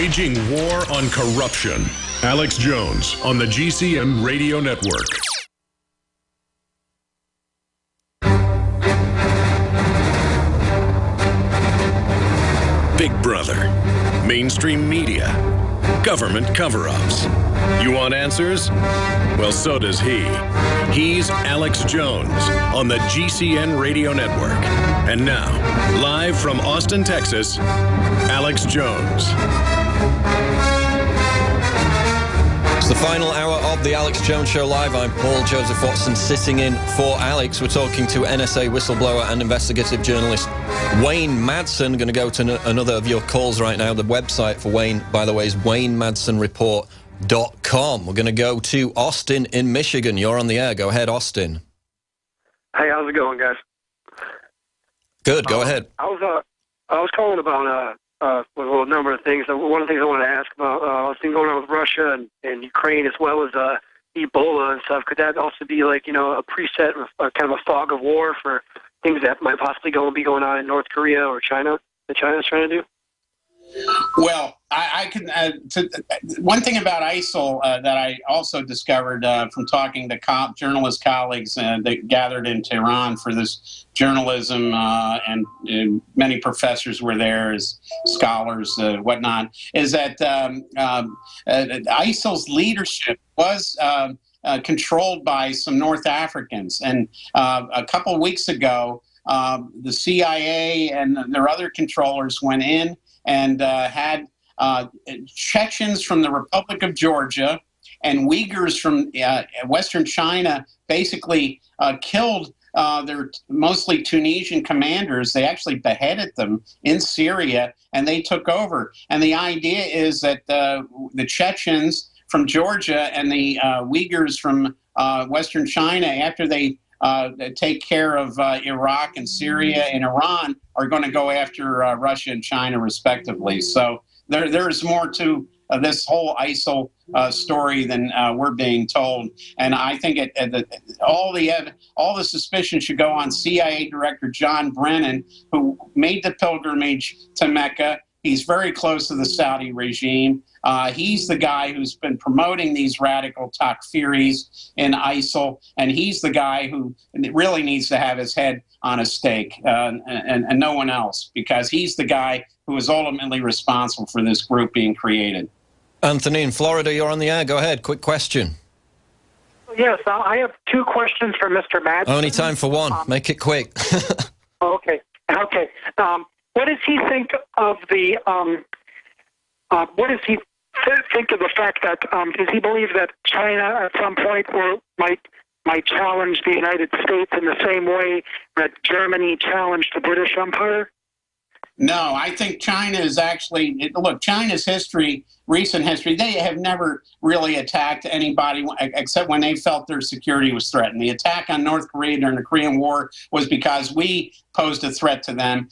Waging war on corruption. Alex Jones on the GCN Radio Network. Big Brother, mainstream media, government cover-ups. You want answers? Well, so does he. He's Alex Jones on the GCN Radio Network. And now, live from Austin, Texas, Alex Jones. It's the final hour of the Alex Jones Show Live. I'm Paul Joseph Watson, sitting in for Alex. We're talking to NSA whistleblower and investigative journalist Wayne Madsen. Going to go to another of your calls right now. The website for Wayne, by the way, is WayneMadsenReport.com. We're going to go to Austin in Michigan. You're on the air. Go ahead, Austin. Hey, how's it going, guys? Good. Go ahead. I was calling about a number of things. One of the things I wanted to ask about, what's been going on with Russia and Ukraine, as well as Ebola and stuff. Could that also be like, a preset, kind of a fog of war for things that might possibly be going on in North Korea or China that China's trying to do? Well, I can. One thing about ISIL that I also discovered from talking to journalist colleagues that gathered in Tehran for this journalism, and many professors were there as scholars, whatnot, is that ISIL's leadership was controlled by some North Africans. And a couple of weeks ago, the CIA and their other controllers went in and had Chechens from the Republic of Georgia and Uyghurs from Western China basically killed their mostly Tunisian commanders. They actually beheaded them in Syria, and they took over. And the idea is that the Chechens from Georgia and the Uyghurs from Western China, after they take care of Iraq and Syria and Iran, are going to go after Russia and China, respectively. So there's more to this whole ISIL story than we're being told. And I think all the suspicion should go on CIA Director John Brennan, who made the pilgrimage to Mecca. He's very close to the Saudi regime. He's the guy who's been promoting these radical Takfiris in ISIL, and he's the guy who really needs to have his head on a stake, and no one else, because he's the guy who is ultimately responsible for this group being created. Anthony in Florida, you're on the air. Go ahead. Quick question. Yes, I have two questions for Mr. Madsen. Only time for one. Make it quick. Okay. What does he think of the? What does he think of the fact that? Does he believe that China at some point might challenge the United States in the same way that Germany challenged the British Empire? No, I think China is actually, look, China's history, recent history, they have never really attacked anybody except when they felt their security was threatened. The attack on North Korea during the Korean War was because we posed a threat to them.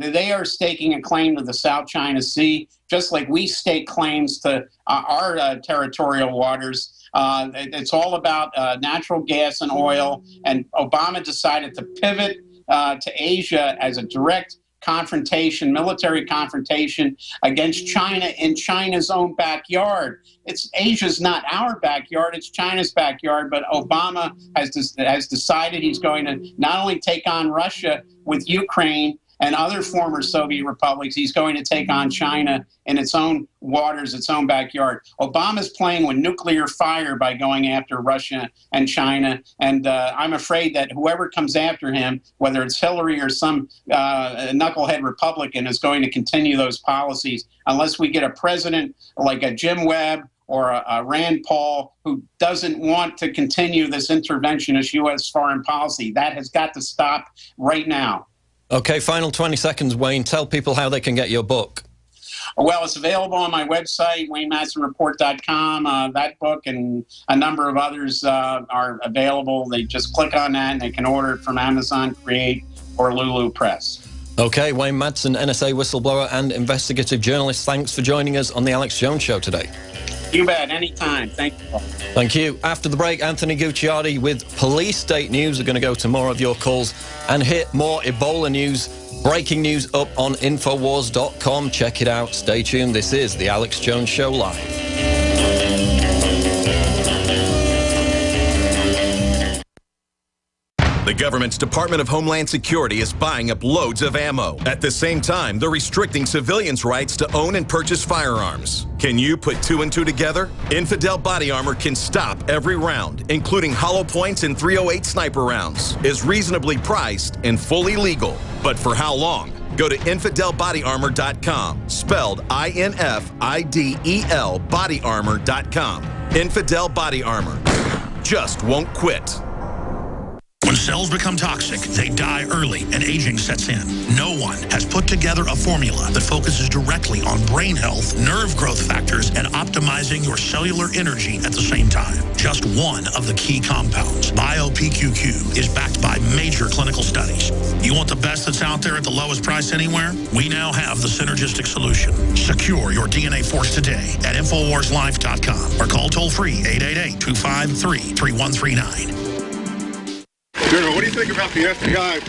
They are staking a claim to the South China Sea, just like we stake claims to our territorial waters. It's all about natural gas and oil, and Obama decided to pivot to Asia as a direct confrontation, military confrontation against China in China's own backyard. Asia's not our backyard, it's China's backyard, but Obama has decided he's going to not only take on Russia with Ukraine and other former Soviet republics, he's going to take on China in its own waters, its own backyard. Obama's playing with nuclear fire by going after Russia and China, and I'm afraid that whoever comes after him, whether it's Hillary or some knucklehead Republican, is going to continue those policies unless we get a president like a Jim Webb or a Rand Paul who doesn't want to continue this interventionist U.S. foreign policy. That has got to stop right now. Okay, final 20 seconds, Wayne. Tell people how they can get your book. Well, it's available on my website, WayneMadsenReport.com. That book and a number of others are available. They just click on that and they can order it from Amazon, Create, or Lulu Press. Okay, Wayne Madsen, NSA whistleblower and investigative journalist, thanks for joining us on the Alex Jones Show today. You bet. Anytime. Thank you. Thank you. After the break, Anthony Gucciardi with Police State News. We're going to go to more of your calls and hit more Ebola news. Breaking news up on Infowars.com. Check it out. Stay tuned. This is The Alex Jones Show Live. The government's Department of Homeland Security is buying up loads of ammo. At the same time, they're restricting civilians' rights to own and purchase firearms. Can you put 2 and 2 together? Infidel Body Armor can stop every round, including hollow points and .308 sniper rounds. Is reasonably priced and fully legal. But for how long? Go to InfidelBodyArmor.com, spelled INFIDEL bodyarmor.com. Infidel Body Armor. Just won't quit. When cells become toxic, they die early and aging sets in. No one has put together a formula that focuses directly on brain health, nerve growth factors, and optimizing your cellular energy at the same time. Just one of the key compounds, BioPQQ, is backed by major clinical studies. You want the best that's out there at the lowest price anywhere? We now have the synergistic solution. Secure your DNA force today at InfoWarsLife.com or call toll-free 888-253-3139. General, what do you think about the FBI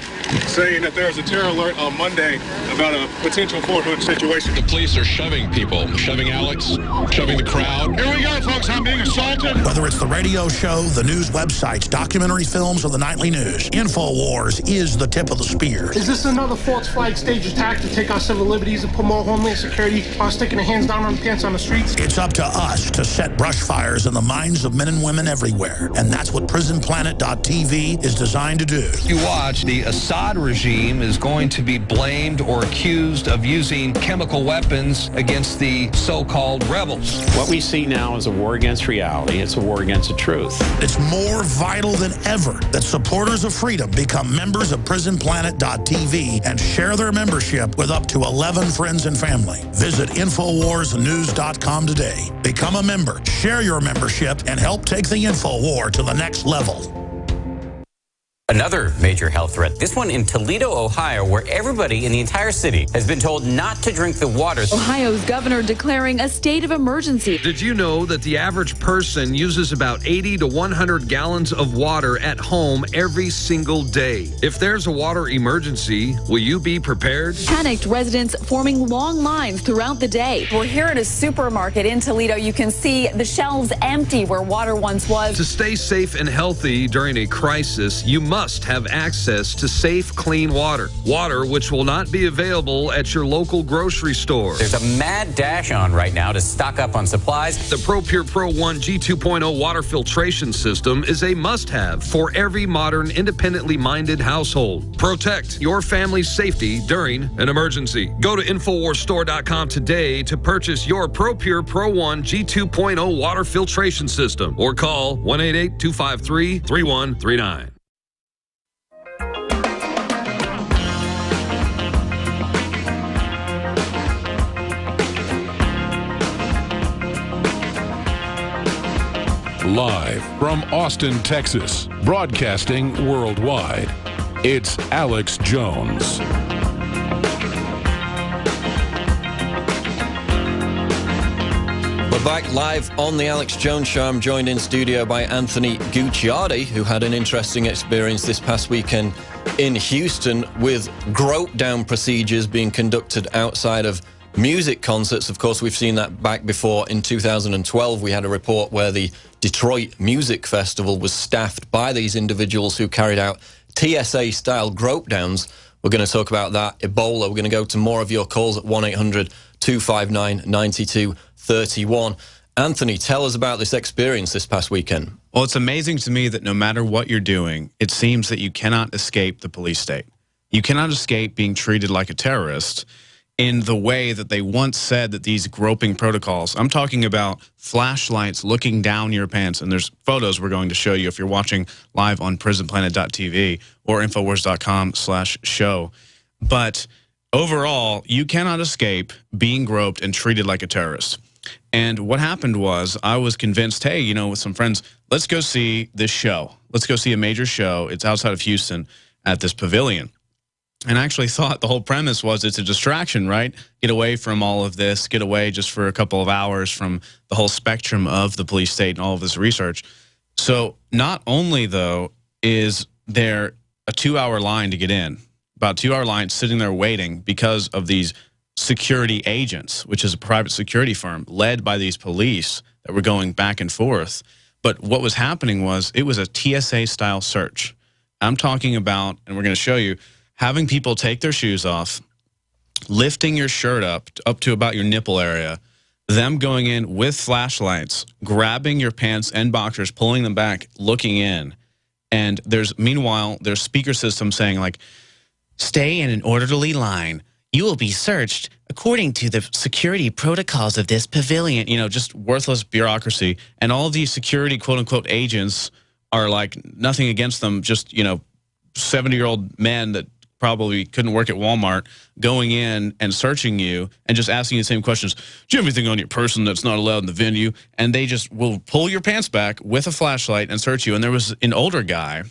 saying that there's a terror alert on Monday about a potential Fort Hood situation? The police are shoving people, shoving Alex, shoving the crowd. Here we go, folks. I'm being assaulted. Whether it's the radio show, the news websites, documentary films, or the nightly news, InfoWars is the tip of the spear. Is this another false flag stage attack to take our civil liberties and put more homeland security on sticking their hands down on pants on the streets? It's up to us to set brush fires in the minds of men and women everywhere. And that's what PrisonPlanet.tv is designed to do. You watch, the Assad regime is going to be blamed or accused of using chemical weapons against the so-called rebels. What we see now is a war against reality. It's a war against the truth. It's more vital than ever that supporters of freedom become members of PrisonPlanet.tv and share their membership with up to 11 friends and family. Visit InfoWarsNews.com today. Become a member, share your membership, and help take the InfoWar to the next level. Another major health threat, this one in Toledo, Ohio, where everybody in the entire city has been told not to drink the water. Ohio's governor declaring a state of emergency. Did you know that the average person uses about 80 to 100 gallons of water at home every single day? If there's a water emergency, will you be prepared? Panicked residents forming long lines throughout the day. We're here at a supermarket in Toledo. You can see the shelves empty where water once was. To stay safe and healthy during a crisis, you must have access to safe, clean water. Water which will not be available at your local grocery store. There's a mad dash on right now to stock up on supplies. The ProPure Pro 1 G2.0 water filtration system is a must-have for every modern, independently minded household. Protect your family's safety during an emergency. Go to InfoWarsStore.com today to purchase your ProPure Pro 1 G2.0 water filtration system or call 1-888-253-3139. Live from Austin, Texas, broadcasting worldwide, it's Alex Jones. We're back live on the Alex Jones Show. I'm joined in studio by Anthony Gucciardi, who had an interesting experience this past weekend in Houston with grope-down procedures being conducted outside of music concerts. Of course, we've seen that back before. In 2012, we had a report where the Detroit Music Festival was staffed by these individuals who carried out TSA-style grope-downs. We're going to talk about that. Ebola. We're going to go to more of your calls at 1-800-259-9231. Anthony, tell us about this experience this past weekend. Well, it's amazing to me that no matter what you're doing, it seems that you cannot escape the police state. You cannot escape being treated like a terrorist in the way that they once said that these groping protocols, I'm talking about flashlights looking down your pants, and there's photos we're going to show you if you're watching live on PrisonPlanet.tv or Infowars.com/show. But overall, you cannot escape being groped and treated like a terrorist. And what happened was I was convinced, hey, you know, with some friends, let's go see this show. Let's go see a major show. It's outside of Houston at this pavilion. and I actually thought the whole premise was it's a distraction, right? Get away from all of this, get away just for a couple of hours from the whole spectrum of the police state and all of this research. So not only, though, is there a 2-hour line to get in, about a 2-hour line sitting there waiting because of these security agents, which is a private security firm led by these police that were going back and forth. But what was happening was it was a TSA-style search. I'm talking about, and we're going to show you, having people take their shoes off, lifting your shirt up to about your nipple area, them going in with flashlights, grabbing your pants and boxers, pulling them back, looking in. And meanwhile, there's speaker systems saying, like, stay in an orderly line. You will be searched according to the security protocols of this pavilion. You know, just worthless bureaucracy. And all of these security, quote-unquote, agents are like, nothing against them, just, you know, 70-year-old men that probably couldn't work at Walmart going in and searching you and just asking you the same questions. Do you have anything on your person that's not allowed in the venue? And they just will pull your pants back with a flashlight and search you. And there was an older guy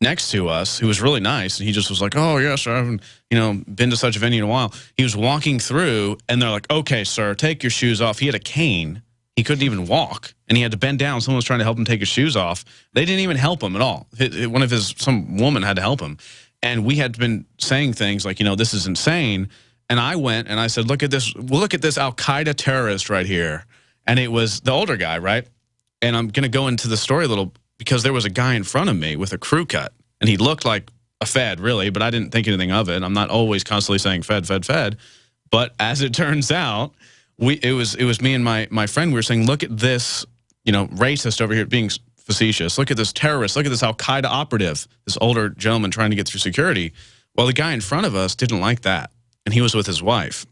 next to us who was really nice, and he just was like, oh, yes, I haven't, you know, been to such a venue in a while. He was walking through, and they're like, okay, sir, take your shoes off. He had a cane. He couldn't even walk, and he had to bend down. Someone was trying to help him take his shoes off. They didn't even help him at all. Some woman had to help him. And we had been saying things like, you know, this is insane. And I went and I said, look at this Al-Qaeda terrorist right here. And it was the older guy, right? And I'm going to go into the story a little because there was a guy in front of me with a crew cut. And he looked like a Fed, really, but I didn't think anything of it. I'm not always constantly saying Fed, Fed, Fed. But as it turns out, it was me and my friend. We were saying, look at this, you know, racist over here being facetious. Look at this terrorist. Look at this Al-Qaeda operative, this older gentleman trying to get through security. Well, the guy in front of us didn't like that, and he was with his wife.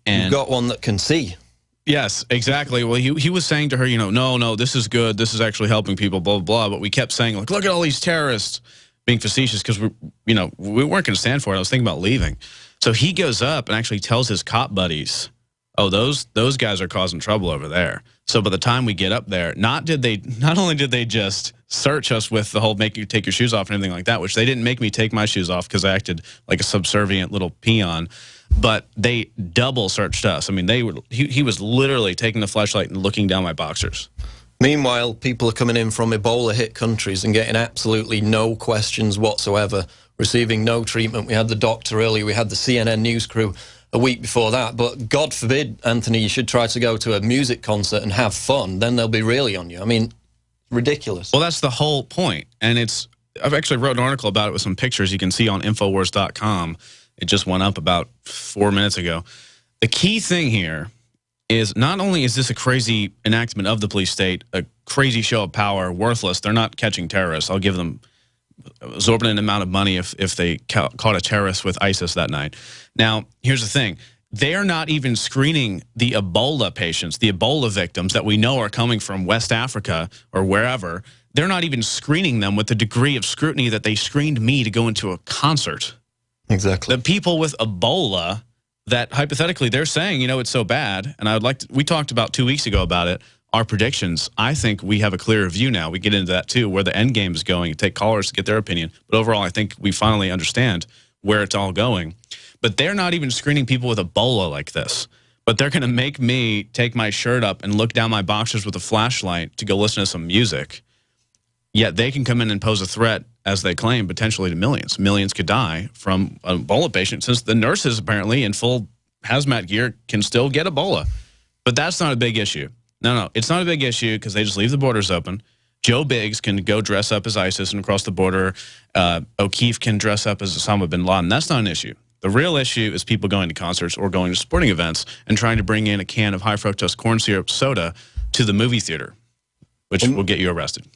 And you've got one that can see. Yes, exactly. Well, he was saying to her, you know, no, this is good. This is actually helping people, blah, blah, blah. But we kept saying, like, look at all these terrorists, being facetious because we weren't going to stand for it. I was thinking about leaving. So he goes up and actually tells his cop buddies, oh, those guys are causing trouble over there. So by the time we get up there, not only did they just search us with the whole make you take your shoes off and everything like that, which they didn't make me take my shoes off because I acted like a subservient little peon, but they double searched us. I mean, he was literally taking the flashlight and looking down my boxers. Meanwhile, people are coming in from Ebola-hit countries and getting absolutely no questions whatsoever, receiving no treatment. We had the doctor earlier, we had the CNN news crew a week before that, but God forbid, Anthony, you should try to go to a music concert and have fun, then they'll be really on you. I mean, ridiculous. Well, that's the whole point, and I've actually wrote an article about it with some pictures you can see on Infowars.com. It just went up about 4 minutes ago. The key thing here is not only is this a crazy enactment of the police state, a crazy show of power, worthless, they're not catching terrorists. I'll give them exorbitant amount of money if they caught a terrorist with ISIS that night. Now, here's the thing. They are not even screening the Ebola patients, the Ebola victims that we know are coming from West Africa or wherever. They're not even screening them with the degree of scrutiny that they screened me to go into a concert. Exactly. The people with Ebola that hypothetically they're saying, you know, it's so bad, and we talked about 2 weeks ago about it, our predictions. I think we have a clearer view now. We get into that too, where the end game is going. You take callers to get their opinion. But overall, I think we finally understand where it's all going. But they're not even screening people with Ebola like this. But they're going to make me take my shirt up and look down my boxers with a flashlight to go listen to some music. Yet they can come in and pose a threat, as they claim, potentially to millions. Millions could die from an Ebola patient, since the nurses apparently in full hazmat gear can still get Ebola. But that's not a big issue. No, it's not a big issue because they just leave the borders open. Joe Biggs can go dress up as ISIS and cross the border. O'Keefe can dress up as Osama bin Laden. That's not an issue. The real issue is people going to concerts or going to sporting events and trying to bring in a can of high-fructose corn syrup soda to the movie theater, which will get you arrested.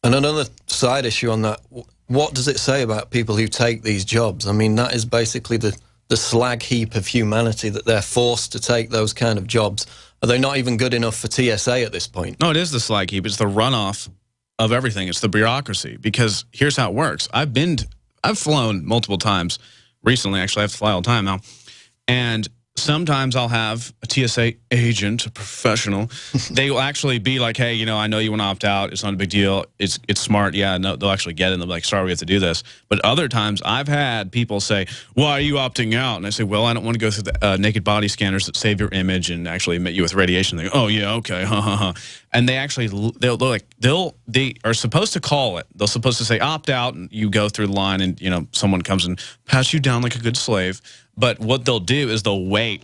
And another side issue on that, what does it say about people who take these jobs? I mean, that is basically the slag heap of humanity that they're forced to take those kind of jobs. Are they not even good enough for TSA at this point? No, it is the slag heap. It's the runoff of everything. It's the bureaucracy. Because here's how it works. I've flown multiple times recently. Actually, I have to fly all the time now. And sometimes I'll have a TSA agent, a professional. They will actually be like, hey, you know, I know you want to opt out. It's not a big deal. It's smart. Yeah, no, they'll actually get it. And they'll be like, sorry, we have to do this. But other times I've had people say, why are you opting out? And I say, well, I don't want to go through the naked body scanners that save your image and actually emit you with radiation. They go, oh, yeah, okay, And they actually, they are supposed to call it. They're supposed to say opt out, and you go through the line, and, you know, someone comes and pats you down like a good slave. But what they'll do is they'll wait